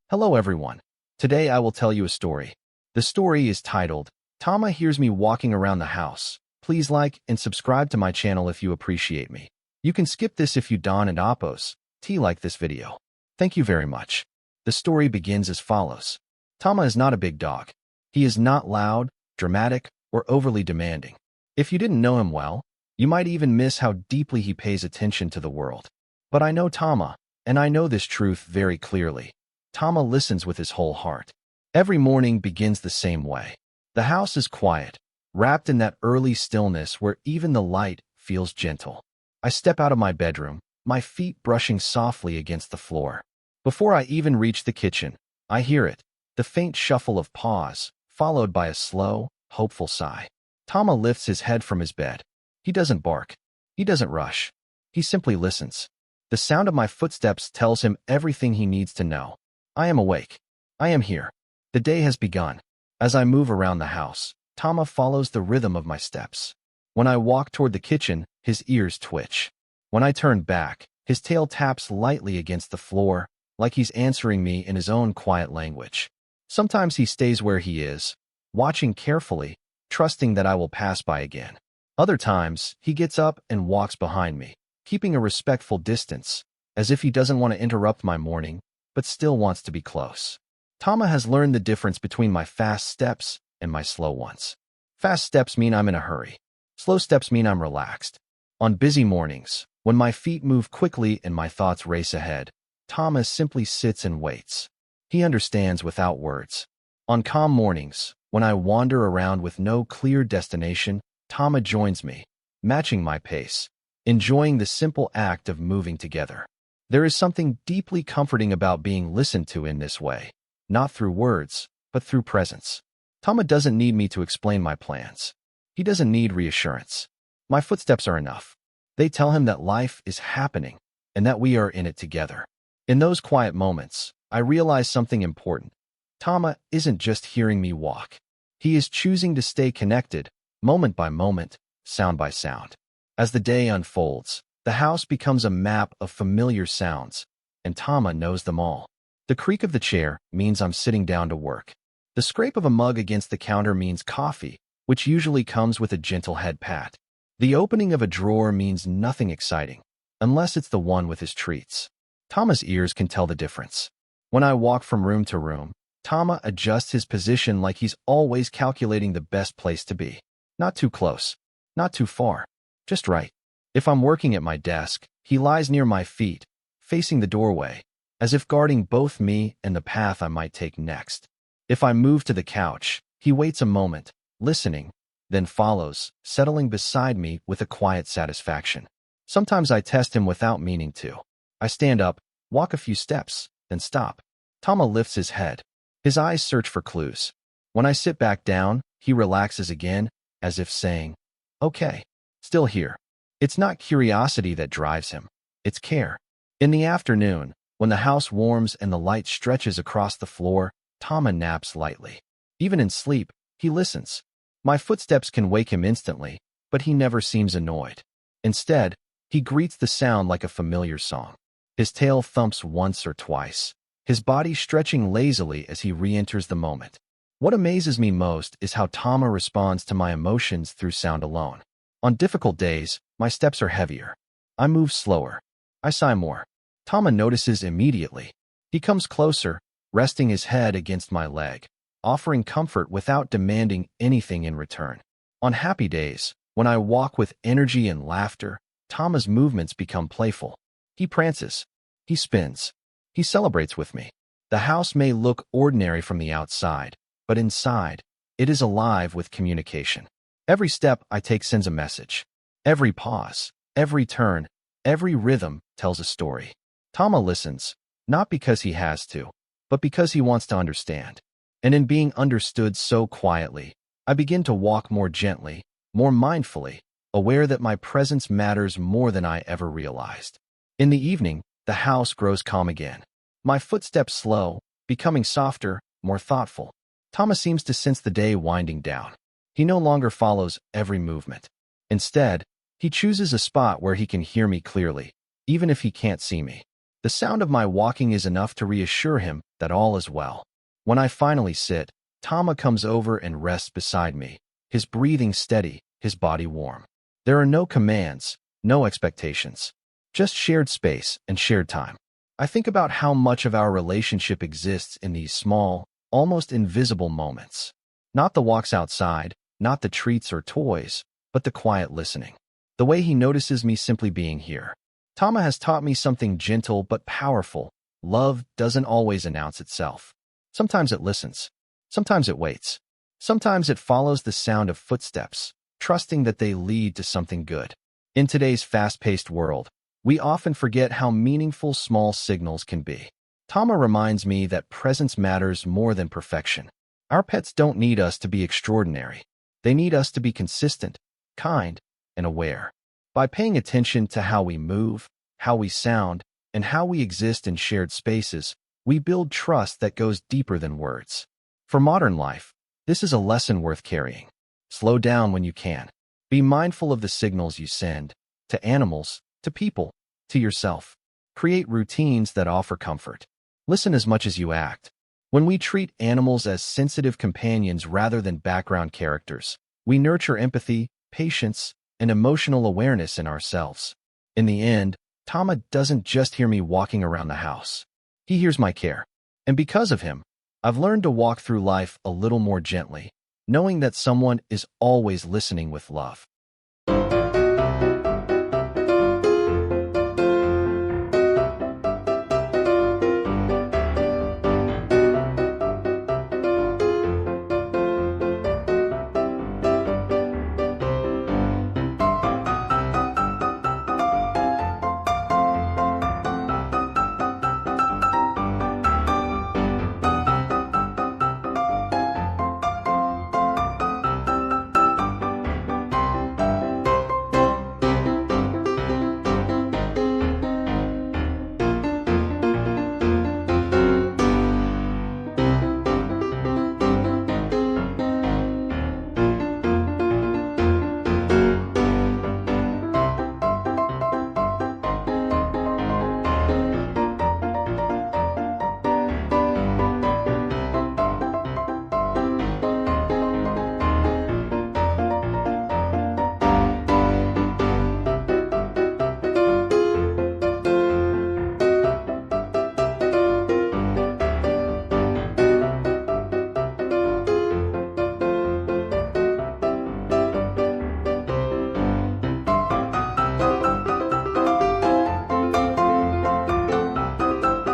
Hello everyone. Today I will tell you a story. The story is titled, Tama Hears Me Walking Around the House. Please like and subscribe to my channel if you appreciate me. You can skip this if you don't and oppose. Like this video. Thank you very much. The story begins as follows. Tama is not a big dog. He is not loud, dramatic, or overly demanding. If you didn't know him well, you might even miss how deeply he pays attention to the world. But I know Tama, and I know this truth very clearly. Tama listens with his whole heart. Every morning begins the same way. The house is quiet, wrapped in that early stillness where even the light feels gentle. I step out of my bedroom, my feet brushing softly against the floor. Before I even reach the kitchen, I hear it, the faint shuffle of paws, followed by a slow, hopeful sigh. Tama lifts his head from his bed. He doesn't bark. He doesn't rush. He simply listens. The sound of my footsteps tells him everything he needs to know. I am awake. I am here. The day has begun. As I move around the house, Tama follows the rhythm of my steps. When I walk toward the kitchen, his ears twitch. When I turn back, his tail taps lightly against the floor, like he's answering me in his own quiet language. Sometimes he stays where he is, watching carefully, trusting that I will pass by again. Other times, he gets up and walks behind me, keeping a respectful distance, as if he doesn't want to interrupt my morning, but still wants to be close. Tama has learned the difference between my fast steps and my slow ones. Fast steps mean I'm in a hurry. Slow steps mean I'm relaxed. On busy mornings, when my feet move quickly and my thoughts race ahead, Tama simply sits and waits. He understands without words. On calm mornings, when I wander around with no clear destination, Tama joins me, matching my pace, enjoying the simple act of moving together. There is something deeply comforting about being listened to in this way, not through words, but through presence. Tama doesn't need me to explain my plans. He doesn't need reassurance. My footsteps are enough. They tell him that life is happening and that we are in it together. In those quiet moments, I realize something important. Tama isn't just hearing me walk. He is choosing to stay connected, moment by moment, sound by sound. As the day unfolds, the house becomes a map of familiar sounds, and Tama knows them all. The creak of the chair means I'm sitting down to work. The scrape of a mug against the counter means coffee, which usually comes with a gentle head pat. The opening of a drawer means nothing exciting, unless it's the one with his treats. Tama's ears can tell the difference. When I walk from room to room, Tama adjusts his position like he's always calculating the best place to be. Not too close, not too far, just right. If I'm working at my desk, he lies near my feet, facing the doorway, as if guarding both me and the path I might take next. If I move to the couch, he waits a moment, listening, then follows, settling beside me with a quiet satisfaction. Sometimes I test him without meaning to. I stand up, walk a few steps, then stop. Tama lifts his head. His eyes search for clues. When I sit back down, he relaxes again, as if saying, "Okay, still here." It's not curiosity that drives him. It's care. In the afternoon, when the house warms and the light stretches across the floor, Tama naps lightly. Even in sleep, he listens. My footsteps can wake him instantly, but he never seems annoyed. Instead, he greets the sound like a familiar song. His tail thumps once or twice, his body stretching lazily as he re-enters the moment. What amazes me most is how Tama responds to my emotions through sound alone. On difficult days, my steps are heavier. I move slower. I sigh more. Tama notices immediately. He comes closer, resting his head against my leg, offering comfort without demanding anything in return. On happy days, when I walk with energy and laughter, Tama's movements become playful. He prances. He spins. He celebrates with me. The house may look ordinary from the outside, but inside, it is alive with communication. Every step I take sends a message. Every pause, every turn, every rhythm tells a story. Tama listens, not because he has to, but because he wants to understand. And in being understood so quietly, I begin to walk more gently, more mindfully, aware that my presence matters more than I ever realized. In the evening, the house grows calm again. My footsteps slow, becoming softer, more thoughtful. Tama seems to sense the day winding down. He no longer follows every movement. Instead, he chooses a spot where he can hear me clearly, even if he can't see me. The sound of my walking is enough to reassure him that all is well. When I finally sit, Tama comes over and rests beside me, his breathing steady, his body warm. There are no commands, no expectations, just shared space and shared time. I think about how much of our relationship exists in these small, almost invisible moments. Not the walks outside, not the treats or toys, but the quiet listening. The way he notices me simply being here. Tama has taught me something gentle but powerful. Love doesn't always announce itself. Sometimes it listens. Sometimes it waits. Sometimes it follows the sound of footsteps, trusting that they lead to something good. In today's fast-paced world, we often forget how meaningful small signals can be. Tama reminds me that presence matters more than perfection. Our pets don't need us to be extraordinary. They need us to be consistent, kind, and aware. By paying attention to how we move, how we sound, and how we exist in shared spaces, we build trust that goes deeper than words. For modern life, this is a lesson worth carrying. Slow down when you can. Be mindful of the signals you send, to animals, to people, to yourself. Create routines that offer comfort. Listen as much as you act. When we treat animals as sensitive companions rather than background characters, we nurture empathy, patience, and emotional awareness in ourselves. In the end, Tama doesn't just hear me walking around the house. He hears my care. And because of him, I've learned to walk through life a little more gently, knowing that someone is always listening with love.